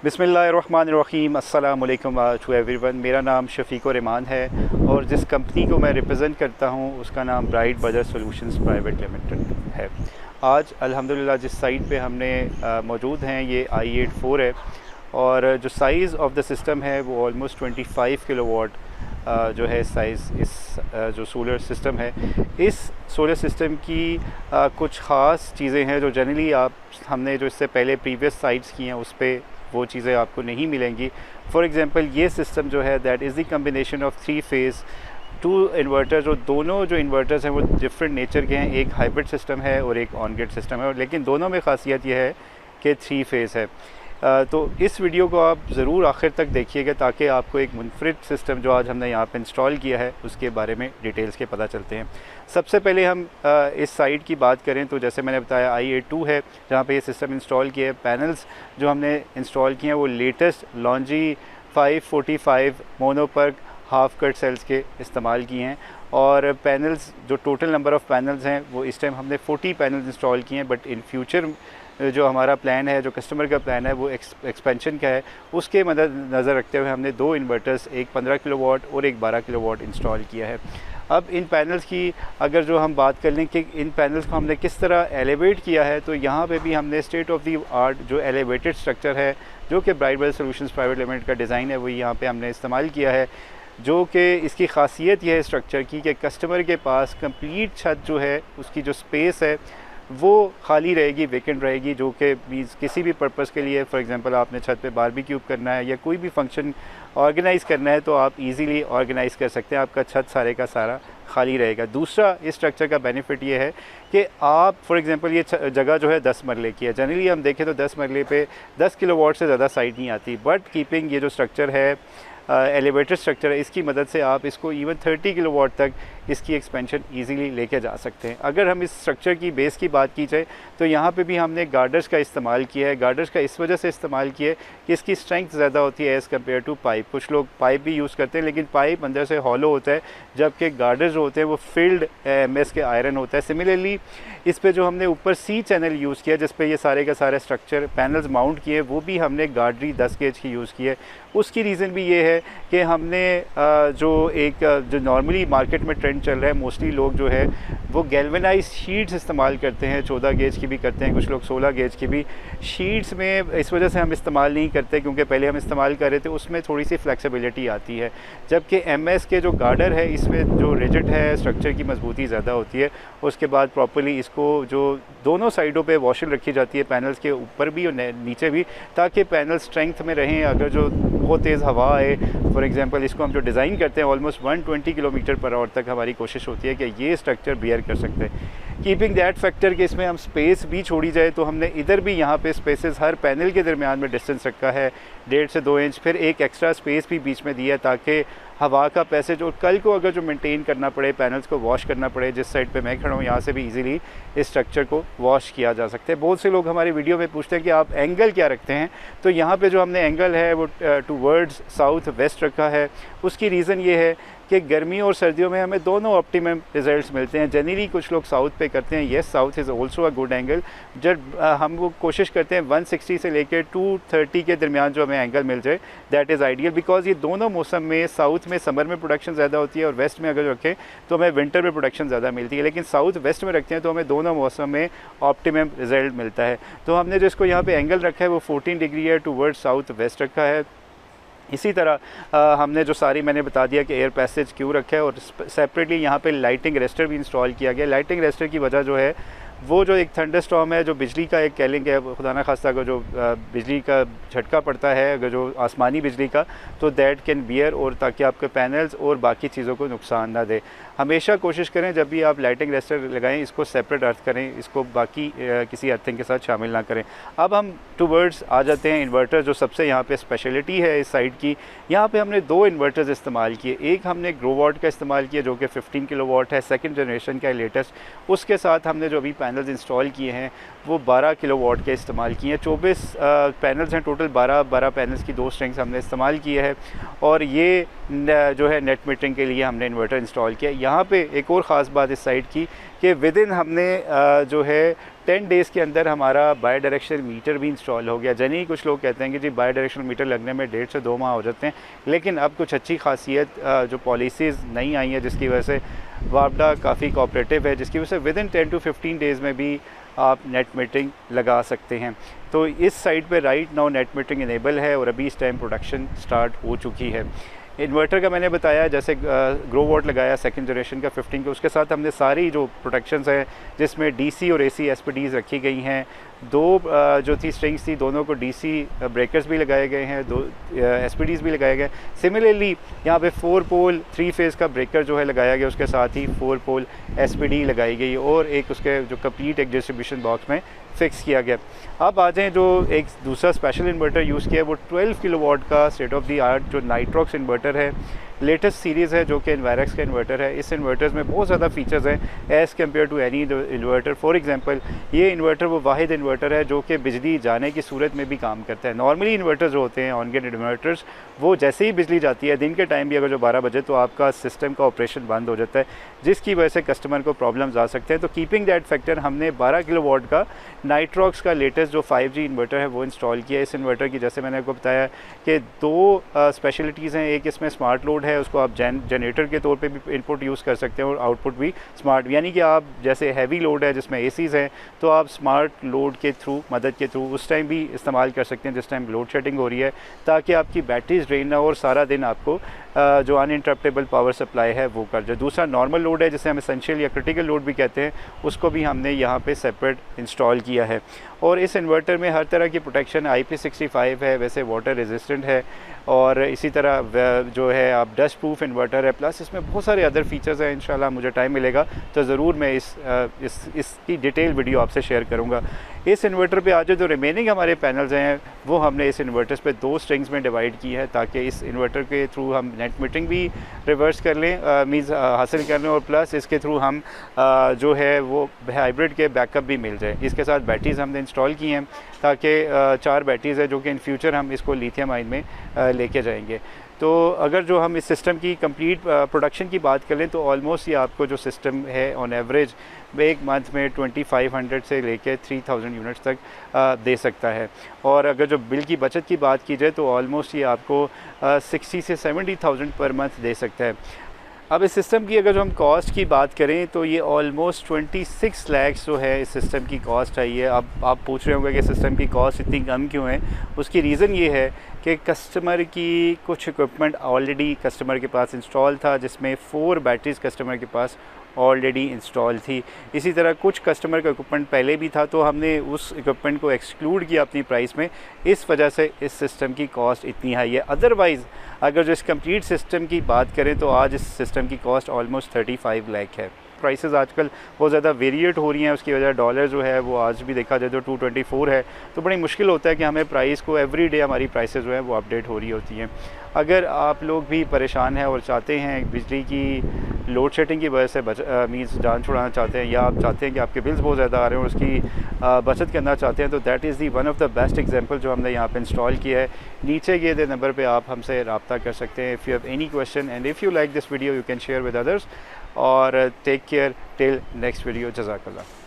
बिस्मिल्लाहिर्रहमानिर्रहीम अस्सलाम वालेकुम टू एवरीवन। मेरा नाम शफ़ीक़ुर रहमान है और जिस कंपनी को मैं रिप्रेजेंट करता हूँ उसका नाम bright budget solutions private limited है। आज अल्हम्दुलिल्लाह जिस साइट पे हमने मौजूद हैं ये i84 है और जो साइज़ ऑफ द सिस्टम है वो ऑलमोस्ट 25 किलोवाट जो है साइज़ इस जो सोलर सिस्टम है। इस सोलर सिस्टम की कुछ ख़ास चीज़ें हैं जो जनरली हमने जो इससे पहले प्रीवियस साइट्स की हैं उस पर वो चीज़ें आपको नहीं मिलेंगी। फॉर एग्ज़ाम्पल ये सिस्टम जो है that is the combination of 3 phase 2 inverters और दोनों जो इन्वर्टर्स हैं वो डिफरेंट नेचर के हैं। एक हाइब्रिड सिस्टम है और एक ऑन ग्रिड सिस्टम है, लेकिन दोनों में ख़ासियत यह है कि 3 फेज़ है। तो इस वीडियो को आप ज़रूर आखिर तक देखिएगा ताकि आपको एक मुनफरिद सिस्टम जो आज हमने यहाँ पे इंस्टॉल किया है उसके बारे में डिटेल्स के पता चलते हैं। सबसे पहले हम इस साइट की बात करें तो जैसे मैंने बताया i82 है जहाँ पे ये सिस्टम इंस्टॉल किया है। पैनल्स जो हमने इंस्टॉल किए हैं वो latest LONGi 545 mono PERC half cut cells के इस्तेमाल किए हैं और पैनल्स जो टोटल नंबर ऑफ़ पैनल्स हैं वो इस टाइम हमने 40 पैनल्स इंस्टॉल किए हैं। बट इन फ्यूचर जो हमारा प्लान है, जो कस्टमर का प्लान है वो एक्सपेंशन का है। उसके नज़र रखते हुए हमने 2 इन्वर्टर्स, एक 15 किलोवाट और एक 12 किलोवाट इंस्टॉल किया है। अब इन पैनल्स की अगर जो हम बात कर लें कि इन पैनल्स को हमने किस तरह एलिवेट किया है तो यहाँ पे भी हमने स्टेट ऑफ द आर्ट जो एलिवेटेड स्ट्रक्चर है जो कि bright budget solutions private limited का डिज़ाइन है वो यहाँ पे हमने इस्तेमाल किया है। जो कि इसकी ख़ासियत यह है स्ट्रक्चर की कि कस्टमर के पास कंप्लीट छत जो है उसकी जो स्पेस है वो खाली रहेगी, वेकेंट रहेगी, जो कि मीन्स किसी भी पर्पज़ के लिए, फॉर एग्जांपल आपने छत पे बारबेक्यू करना है या कोई भी फंक्शन ऑर्गेनाइज़ करना है तो आप इजीली ऑर्गेनाइज़ कर सकते हैं। आपका छत सारे का सारा खाली रहेगा। दूसरा इस स्ट्रक्चर का बेनिफिट ये है कि आप फॉर एग्जांपल ये जगह जो है 10 मरले की है। जनरली हम देखें तो 10 मरले पे 10 किलोवाट से ज़्यादा साइट नहीं आती, बट कीपिंग ये जो स्ट्रक्चर है एलिवेटेड स्ट्रक्चर है इसकी मदद से आप इसको इवन 30 किलोवाट तक इसकी एक्सपेंशन इजीली लेके जा सकते हैं। अगर हम इस स्ट्रक्चर की बेस की बात की जाए तो यहाँ पे भी हमने गार्डर्स का इस्तेमाल किया है। गार्डर्स का इस वजह से इस्तेमाल किया है कि इसकी स्ट्रेंथ ज़्यादा होती है एज़ कम्पेयर टू पाइप। कुछ लोग पाइप भी यूज़ करते हैं लेकिन पाइप अंदर से हॉलो होता है, जबकि गार्डर्स जो होते हैं वो फिल्ड एमएस के आयरन होता है। सिमिलरली इस पर जो हमने ऊपर सी चैनल यूज़ किया जिस पे ये सारे का सारे स्ट्रक्चर पैनल्स माउंट किए वो भी हमने गार्डरी 10 गेज की यूज़ की है। उसकी रीज़न भी ये है कि हमने जो नॉर्मली मार्केट में ट्रेंड चल रहा है, मोस्टली लोग जो है वो गैल्वेनाइज शीट्स इस्तेमाल करते हैं, 14 गेज की भी करते हैं, कुछ लोग 16 गेज की भी। शीट्स में इस वजह से हम इस्तेमाल नहीं करते क्योंकि पहले हम इस्तेमाल कर रहे थे उसमें थोड़ी सी फ्लेक्सिबिलिटी आती है, जबकि एमएस के जो गार्डर है इसमें जो रिजिड है स्ट्रक्चर की मजबूती ज़्यादा होती है। उसके बाद प्रॉपर्ली इसको जो दोनों साइडों पे वॉशल रखी जाती है, पैनल्स के ऊपर भी और नीचे भी, ताकि पैनल स्ट्रेंथ में रहें। अगर जो बहुत तेज़ हवा आए, फॉर एग्जांपल इसको हम जो डिज़ाइन करते हैं ऑलमोस्ट 120 किलोमीटर पर आवर तक हमारी कोशिश होती है कि ये स्ट्रक्चर बियर कर सकते हैं। कीपिंग दैट फैक्टर कि इसमें हम स्पेस भी छोड़ी जाए तो हमने इधर भी यहाँ पे स्पेसेस हर पैनल के दरमियान में डिस्टेंस रखा है 1.5 से 2 इंच, फिर एक एक्स्ट्रा स्पेस भी बीच में दिया ताकि हवा का पैसेज और कल को अगर जो मेंटेन करना पड़े, पैनल्स को वॉश करना पड़े, जिस साइड पे मैं खड़ा हूँ यहाँ से भी इजीली इस स्ट्रक्चर को वॉश किया जा सकता है। बहुत से लोग हमारी वीडियो में पूछते हैं कि आप एंगल क्या रखते हैं, तो यहाँ पे जो हमने एंगल है वो टूवर्ड्स साउथ वेस्ट रखा है। उसकी रीज़न ये है कि गर्मी और सर्दियों में हमें दोनों ऑप्टिमम रिजल्ट्स मिलते हैं। जनरली कुछ लोग साउथ पे करते हैं, yes south is also a good angle. जब हम वो कोशिश करते हैं 160 से लेकर 230 के दरमियान जो हमें एंगल मिल जाए दैट इज़ आइडियल, बिकॉज ये दोनों मौसम में साउथ में समर में प्रोडक्शन ज़्यादा होती है और वेस्ट में अगर रखें तो हमें विंटर में प्रोडक्शन ज़्यादा मिलती है, लेकिन साउथ वेस्ट में रखते हैं तो हमें दोनों मौसम में ऑप्टिमम रिजल्ट मिलता है। तो हमने जो इसको यहाँ पे एंगल रखा है वो 14 डिग्री है, टूवर्ड साउथ वेस्ट रखा है। इसी तरह हमने जो सारी मैंने बता दिया कि एयर पैसेज क्यों रखा है और सेपरेटली यहाँ पे लाइटिंग रेस्टर भी इंस्टॉल किया गया। लाइटिंग रेस्टर की वजह जो है वो जो एक थंडरस्टॉर्म है, जो बिजली का एक कह है, खुदा ना खास्ता अगर जो बिजली का झटका पड़ता है, अगर जो आसमानी बिजली का, तो दैट कैन बियर, और ताकि आपके पैनल्स और बाकी चीज़ों को नुकसान ना दे। हमेशा कोशिश करें जब भी आप लाइटिंग रेस्टर लगाएं इसको सेपरेट अर्थ करें, इसको बाकी किसी अर्थिंग के साथ शामिल ना करें। अब हम टूवर्ड्स आ जाते हैं इन्वर्टर, जो सबसे यहाँ पे स्पेशलिटी है इस साइड की। यहाँ पे हमने 2 इन्वर्टर्स इस्तेमाल किए। एक हमने ग्रोवाट का इस्तेमाल किया जो कि 15 किलोवाट है, सेकंड जनरेशन का है, लेटेस्ट। उसके साथ हमने जो अभी पैनल्स इंस्टॉल किए हैं वो 12 किलोवाट के इस्तेमाल किए हैं। 24 पैनल्स हैं टोटल, 12 पैनल्स की 2 स्ट्रिंग्स हमने इस्तेमाल किए हैं और ये जो है नेट मीटरिंग के लिए हमने इन्वर्टर इंस्टॉल किया। यहाँ पे एक और ख़ास बात इस साइड की कि विद इन हमने जो है 10 डेज़ के अंदर हमारा बाई डायरेक्शनल मीटर भी इंस्टॉल हो गया। जैसे ही कुछ लोग कहते हैं कि जी बाई डायरेक्शनल मीटर लगने में 1.5 से 2 माह हो जाते हैं, लेकिन अब कुछ अच्छी खासियत जो पॉलिसीज़ नई आई हैं जिसकी वजह से वापडा काफ़ी कोऑपरेटिव है, जिसकी वजह से विद इन 10 to 15 डेज़ में भी आप नेट मीटरिंग लगा सकते हैं। तो इस साइट पे right now net metering enable है और अभी इस टाइम प्रोडक्शन स्टार्ट हो चुकी है। इन्वर्टर का मैंने बताया, जैसे ग्रो वॉट लगाया सेकंड जनरेशन का 15 का, उसके साथ हमने सारी जो प्रोटेक्शंस हैं जिसमें डीसी और एसी एसपीडीज़ रखी गई हैं। 2 जो थी स्ट्रिंग्स थी, दोनों को डीसी ब्रेकर्स भी लगाए गए हैं, 2 एसपीडीज़ भी लगाए गए। सिमिलरली यहाँ पे 4 पोल 3 फेज़ का ब्रेकर जो है लगाया गया, उसके साथ ही 4 पोल एसपीडी लगाई गई और एक उसके जो कंप्लीट एक डिस्ट्रीब्यूशन बॉक्स में फ़िक्स किया गया। अब आ जाएँ जो एक दूसरा स्पेशल इन्वर्टर यूज़ किया है, वो 12 किलोवाट का स्टेट ऑफ द आर्ट जो नाइट्रॉक्स इन्वर्टर है, लेटेस्ट सीरीज़ है जो कि इन्वायरक्स का इन्वर्टर है। इस इन्वर्टर्स में बहुत ज़्यादा फीचर्स हैं as compare to any inverter. For example ये इन्वर्टर वो वाहिद इन्वर्टर है जो कि बिजली जाने की सूरत में भी काम करता है। नॉर्मली इन्वर्टर्स जो होते हैं ऑन ग्रिड इन्वर्टर्स, वो जैसे ही बिजली जाती है दिन के टाइम भी अगर जो 12 बजे, तो आपका सिस्टम का ऑपरेशन बंद हो जाता है, जिसकी वजह से कस्टमर को प्रॉब्लम्स आ सकते हैं। तो कीपिंग दैट फैक्टर हमने 12 किलोवाट का नाइट्रॉक्स का लेटेस्ट जो 5G इन्वर्टर है वो इंस्टॉल किया है। इस इन्वर्टर की जैसे मैंने आपको बताया कि 2 स्पेशलिटीज़ हैं। एक इसमें स्मार्ट लोड है, उसको आप जनरेटर के तौर पे भी इनपुट यूज़ कर सकते हैं और आउटपुट भी स्मार्ट, यानी कि आप जैसे हैवी लोड है जिसमें एसीज़ हैं, तो आप स्मार्ट लोड के थ्रू मदद के थ्रू उस टाइम भी इस्तेमाल कर सकते हैं जिस टाइम लोड शेडिंग हो रही है, ताकि आपकी बैटरीज ड्रेन ना हो और सारा दिन आपको जो अनइंटरप्टेबल पावर सप्लाई है वो कर जाए। दूसरा नॉर्मल लोड है जिसे हम एसेंशियल या क्रिटिकल लोड भी कहते हैं, उसको भी हमने यहाँ पे सेपरेट इंस्टॉल किया है। और इस इन्वर्टर में हर तरह की प्रोटेक्शन IP65 है, वैसे वाटर रेजिस्टेंट है और इसी तरह जो है आप डस्ट प्रूफ इन्वर्टर है, प्लस इसमें बहुत सारे अदर फीचर्स हैं। इंशाल्लाह मुझे टाइम मिलेगा तो ज़रूर मैं इसकी डिटेल वीडियो आपसे शेयर करूँगा। इस इन्वर्टर पे आज जो रिमेनिंग हमारे पैनल्स हैं वो हमने इस इन्वर्टर्स पे 2 स्ट्रिंग्स में डिवाइड की है, ताकि इस इन्वर्टर के थ्रू हम नेट मीटरिंग भी रिवर्स कर लें, मीन्स हासिल कर लें, और प्लस इसके थ्रू हम जो है वो हाइब्रिड के बैकअप भी मिल जाए। इसके साथ बैटरीज़ हमने इंस्टॉल की हैं, ताकि 4 बैटरीज़ है जो कि इन फ्यूचर हम इसको लिथियम आयन में लेके जाएंगे। तो अगर जो हम इस सिस्टम की कंप्लीट प्रोडक्शन की बात करें तो ऑलमोस्ट ये आपको जो सिस्टम है ऑन एवरेज एक मंथ में 2500 से लेकर 3000 यूनिट्स तक दे सकता है। और अगर जो बिल की बचत की बात की जाए तो ऑलमोस्ट ये आपको 60 से 70,000 पर मंथ दे सकता है। अब इस सिस्टम की अगर जो हम कॉस्ट की बात करें तो ये ऑलमोस्ट 26 लाख जो है इस सिस्टम की कॉस्ट आई है। अब आप पूछ रहे होंगे कि सिस्टम की कॉस्ट इतनी कम क्यों है। उसकी रीज़न ये है कि कस्टमर की कुछ इक्विपमेंट ऑलरेडी कस्टमर के पास इंस्टॉल था, जिसमें 4 बैटरीज़ कस्टमर के पास ऑलरेडी इंस्टॉल थी। इसी तरह कुछ कस्टमर का इक्विपमेंट पहले भी था, तो हमने उस इक्विपमेंट को एक्सक्लूड किया अपनी प्राइस में। इस वजह से इस सिस्टम की कॉस्ट इतनी हाई है। अदरवाइज़ अगर जो इस कंप्लीट सिस्टम की बात करें तो आज इस सिस्टम की कॉस्ट ऑलमोस्ट 35 लाख है। प्राइसेस आजकल बहुत ज़्यादा वेरिएट हो रही हैं, उसकी वजह डॉलर जो है वो आज भी देखा जाए तो 224 है, तो बड़ी मुश्किल होता है कि हमें प्राइस को एवरी डे हमारी प्राइसेस जो है वो अपडेट हो रही होती हैं। अगर आप लोग भी परेशान हैं और चाहते हैं बिजली की लोड शेडिंग की वजह से मीन्स जान छुड़ाना चाहते हैं, या आप चाहते हैं कि आपके बिल्स बहुत ज़्यादा आ रहे हैं और उसकी बचत करना चाहते हैं, तो that is the one of the best example जो हमने यहाँ पे इंस्टॉल किया है। नीचे दिए गए नंबर पे आप हमसे रब्ता कर सकते हैं if you have any question, and if you like this video you can share with others, और take care till next video. जज़ाकल्लाह।